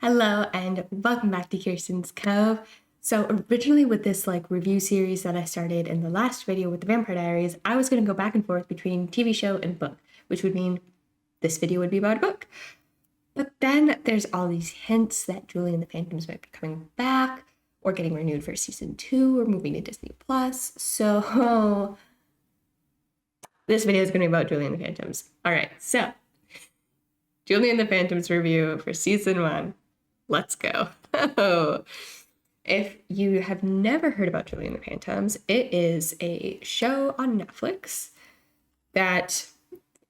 Hello and welcome back to Kirsten's Cove. So originally with this review series that I started in the last video with the Vampire Diaries, I was going to go back and forth between TV show and book, which would mean this video would be about a book. But then there's all these hints that Julie and the Phantoms might be coming back or getting renewed for season 2 or moving to Disney Plus. So this video is going to be about Julie and the Phantoms. All right, so Julie and the Phantoms review for season 1. Let's go. If you have never heard about Julie and the Phantoms, it is a show on Netflix that,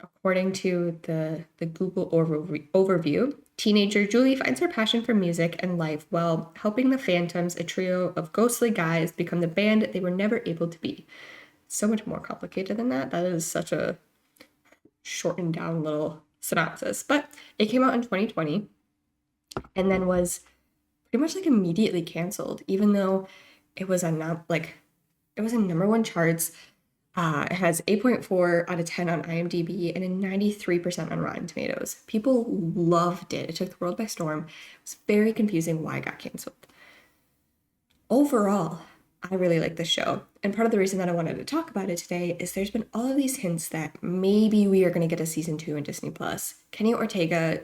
according to the Google overview, teenager Julie finds her passion for music and life while helping the Phantoms, a trio of ghostly guys, become the band they were never able to be. So much more complicated than that. That is such a shortened down little synopsis. But it came out in 2020 and then was pretty much immediately canceled, even though it was in number one charts. It has 8.4 out of 10 on IMDb and a 93% on Rotten Tomatoes. People loved it. It took the world by storm. It was very confusing why it got canceled. Overall, I really like this show. And part of the reason that I wanted to talk about it today is there's been all of these hints that maybe we are going to get a season 2 in Disney Plus. Kenny Ortega's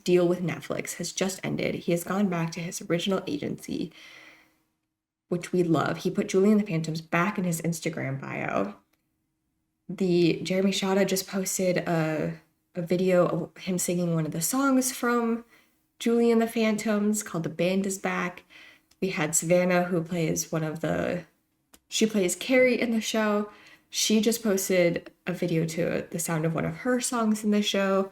deal with Netflix has just ended. He has gone back to his original agency, which we love. He put Julie and the Phantoms back in his Instagram bio. The Jeremy Shada just posted a video of him singing one of the songs from Julie and the Phantoms called The Band Is Back. We had Savannah, who plays she plays Carrie in the show. She just posted a video to the sound of one of her songs in the show.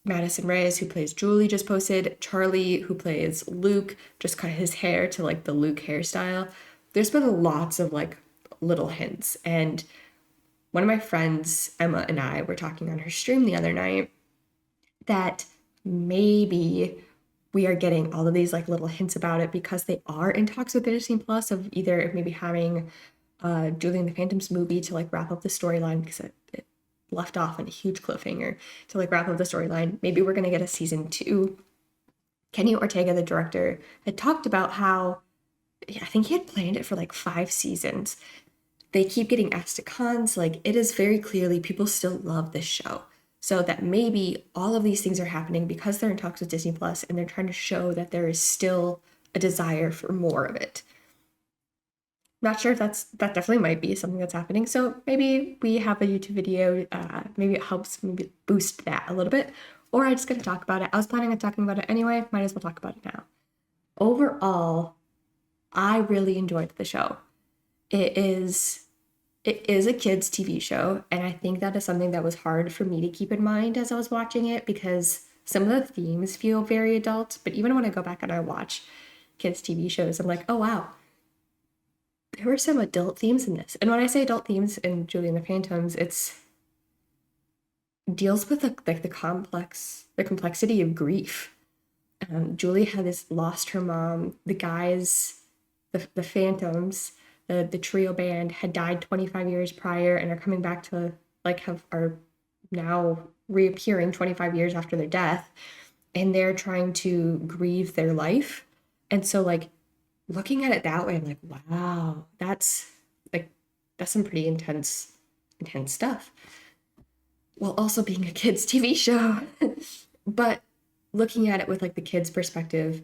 Madison Reyes, who plays Julie, just posted. Charlie, who plays Luke, just cut his hair to the Luke hairstyle. There's been lots of little hints. And one of my friends, Emma, and I were talking on her stream the other night that maybe we are getting all of these little hints about it because they are in talks with Disney Plus of either maybe having Julie and the Phantoms movie to wrap up the storyline, because it left off on a huge cliffhanger to wrap up the storyline. Maybe we're going to get a season 2. Kenny Ortega, the director, had talked about how I think he had planned it for 5 seasons. They keep getting asked to cons. It is very clearly people still love this show. So that maybe all of these things are happening because they're in talks with Disney Plus and they're trying to show that there is still a desire for more of it. Not sure if that definitely might be something that's happening. So maybe we have a YouTube video. Maybe it helps maybe boost that a little bit. Or I just get to talk about it. I was planning on talking about it anyway. Might as well talk about it now. Overall, I really enjoyed the show. It is a kids' TV show, and I think that is something that was hard for me to keep in mind as I was watching it, because some of the themes feel very adult, but even when I go back and I watch kids' TV shows, I'm like, oh wow, there were some adult themes in this. And when I say adult themes in Julie and the Phantoms, it's deals with the complexity of grief. Julie lost her mom. The guys, the Phantoms, the trio band, had died 25 years prior and are coming back to are now reappearing 25 years after their death, and they're trying to grieve their life. And so looking at it that way, I'm like, wow, that's some pretty intense stuff, while also being a kids TV show. But looking at it with the kids' perspective,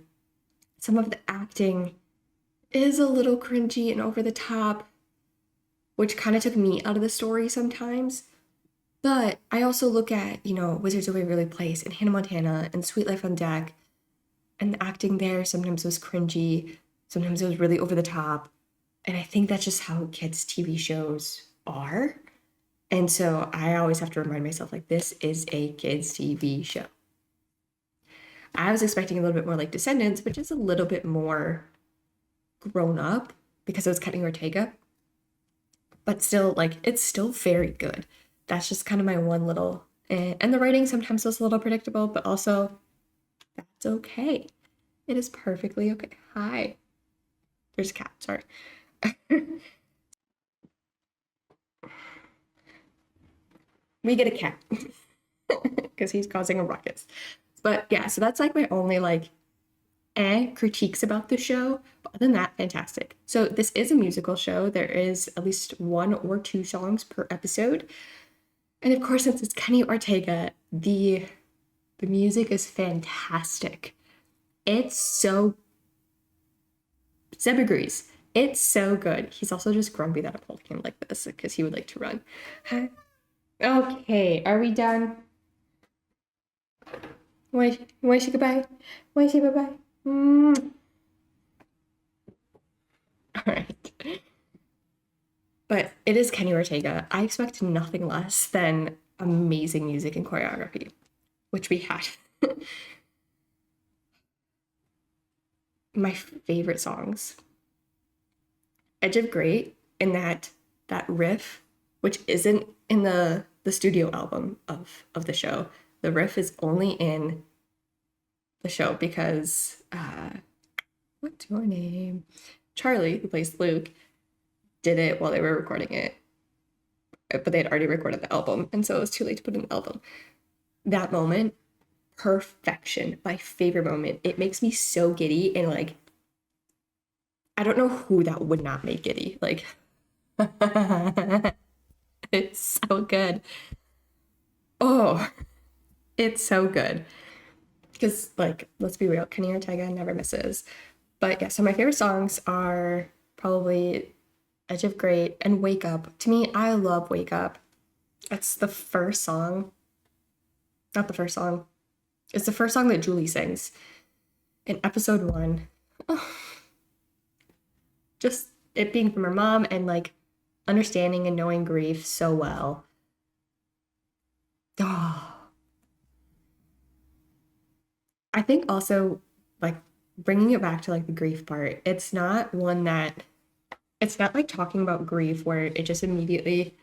some of the acting is a little cringy and over the top, which kind of took me out of the story sometimes. But I also look at, Wizards of Waverly Place and Hannah Montana and Sweet Life on Deck, and the acting there sometimes was cringy, sometimes it was really over the top. And I think that's just how kids' TV shows are. And so I always have to remind myself, this is a kids' TV show. I was expecting a little bit more like Descendants, which is a little bit more grown up because it was Kenny Ortega. But still, it's still very good. That's just kind of my one little... And the writing sometimes was a little predictable, but also that's okay. It is perfectly okay. Hi. There's a cat, sorry. We get a cat because he's causing a ruckus. But yeah, so that's like my only like critiques about the show. But other than that, fantastic. So this is a musical show. There is at least one or two songs per episode. And of course, since it's Kenny Ortega, the music is fantastic. It's so Zeb agrees. It's so good. He's also just grumpy that I'm holding him like this because he would like to run. Hi. Okay, are we done? Want to say goodbye? Want to say bye-bye? All right. But it is Kenny Ortega. I expect nothing less than amazing music and choreography, which we had. My favorite songs. Edge of Great, in that riff, which isn't in the studio album of the show. The riff is only in the show because what's your name? Charlie, who plays Luke, did it while they were recording it, but they had already recorded the album, and so it was too late to put in the album. That moment, perfection. My favorite moment. It makes me so giddy, and like I don't know who that would not make giddy. Like it's so good. Oh, it's so good. Because, like, let's be real, Kenny Ortega never misses. But yeah, so my favorite songs are probably Edge of Great and Wake Up. To me, I love Wake Up. It's the first song. Not the first song. It's the first song that Julie sings in episode 1. Oh, just it being from her mom and like understanding and knowing grief so well. Oh, I think also like bringing it back to like the grief part, it's not like talking about grief where it just immediately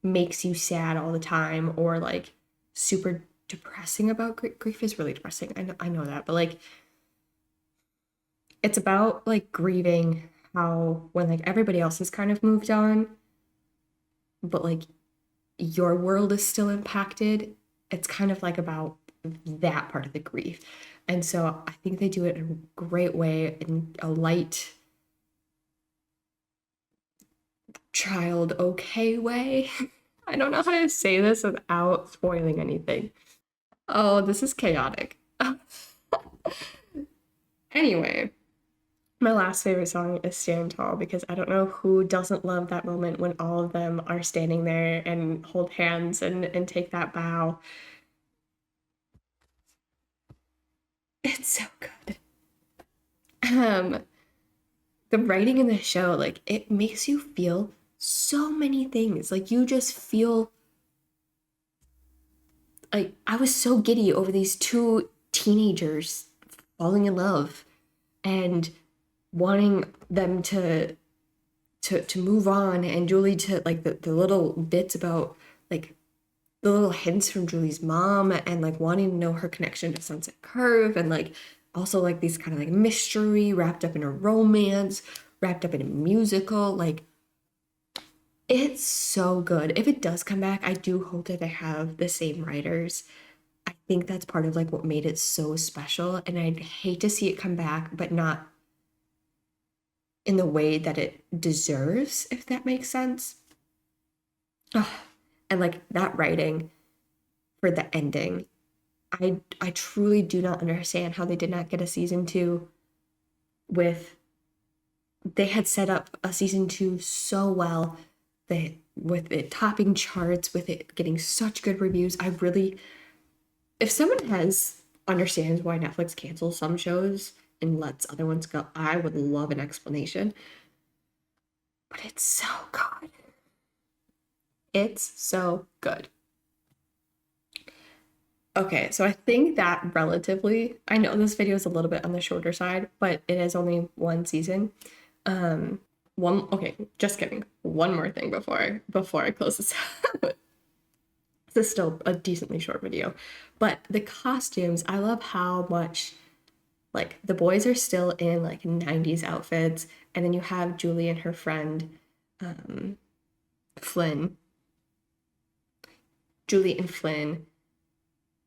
makes you sad all the time or like super depressing about grief is really depressing. I know that, but like it's about like grieving how when like everybody else has kind of moved on, but like your world is still impacted. It's kind of like about that part of the grief. And so I think they do it in a great way, in a light, child okay way. I don't know how to say this without spoiling anything. Oh, this is chaotic. Anyway, my last favorite song is Stand Tall because I don't know who doesn't love that moment when all of them are standing there and hold hands and take that bow. It's so good. Um, the writing in the show, like it makes you feel so many things. Like you just feel like I was so giddy over these two teenagers falling in love and wanting them to move on and Julie to like the little bits about like the little hints from Julie's mom and like wanting to know her connection to Sunset Curve and like also like these kind of like mystery wrapped up in a romance, wrapped up in a musical. Like it's so good. If it does come back, I do hope that they have the same writers. I think that's part of like what made it so special. And I'd hate to see it come back, but not in the way that it deserves, if that makes sense. Ugh. And like that writing for the ending, I truly do not understand how they did not get a season 2 with they had set up a season 2 so well that with it topping charts, with it getting such good reviews. I really if someone has understands why Netflix cancels some shows and lets other ones go, I would love an explanation. But it's so good. It's so good. Okay, so I think that relatively, I know this video is a little bit on the shorter side, but it is only one season. Okay, just kidding. One more thing before I close this out. This is still a decently short video, but the costumes, I love how much like the boys are still in like 90s outfits, and then you have Julie and her friend Flynn. Julie and Flynn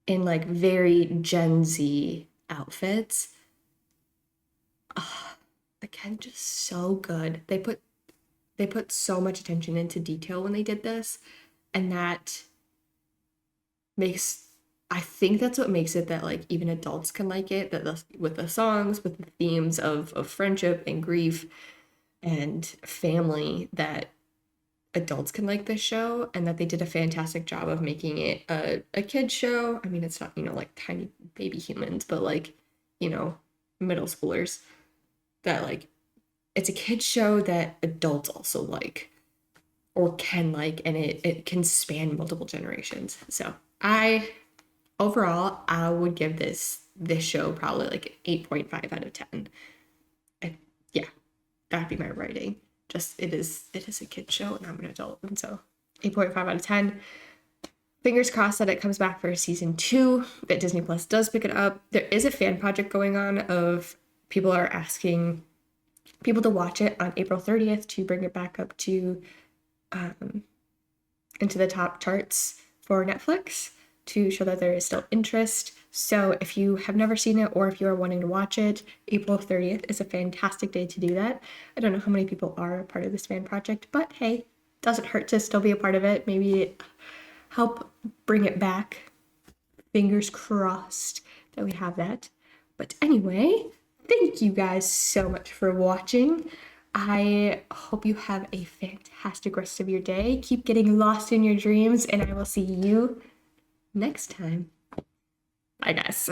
in like very Gen Z outfits. Again, just so good. They put so much attention into detail when they did this, and that makes I think that's what makes it that like even adults can like it, with the songs, with the themes of friendship and grief and family, that adults can like this show, and that they did a fantastic job of making it a kid show. I mean, it's not, like tiny baby humans, but like, you know, middle schoolers, that like it's a kid show that adults also like or can like, and it can span multiple generations. So I would give this show probably like 8.5 out of 10. I, yeah, that'd be my rating. Just it is a kid show and I'm an adult, and so 8.5 out of 10. Fingers crossed that it comes back for season 2, that Disney Plus does pick it up. There is a fan project going on of people are asking people to watch it on April 30th to bring it back up to into the top charts for Netflix, to show that there is still interest. So if you have never seen it, or if you are wanting to watch it, April 30th is a fantastic day to do that. I don't know how many people are a part of this fan project, but hey, doesn't hurt to still be a part of it. Maybe help bring it back. Fingers crossed that we have that. But anyway, thank you guys so much for watching. I hope you have a fantastic rest of your day. Keep getting lost in your dreams, and I will see you next time. Bye, guys.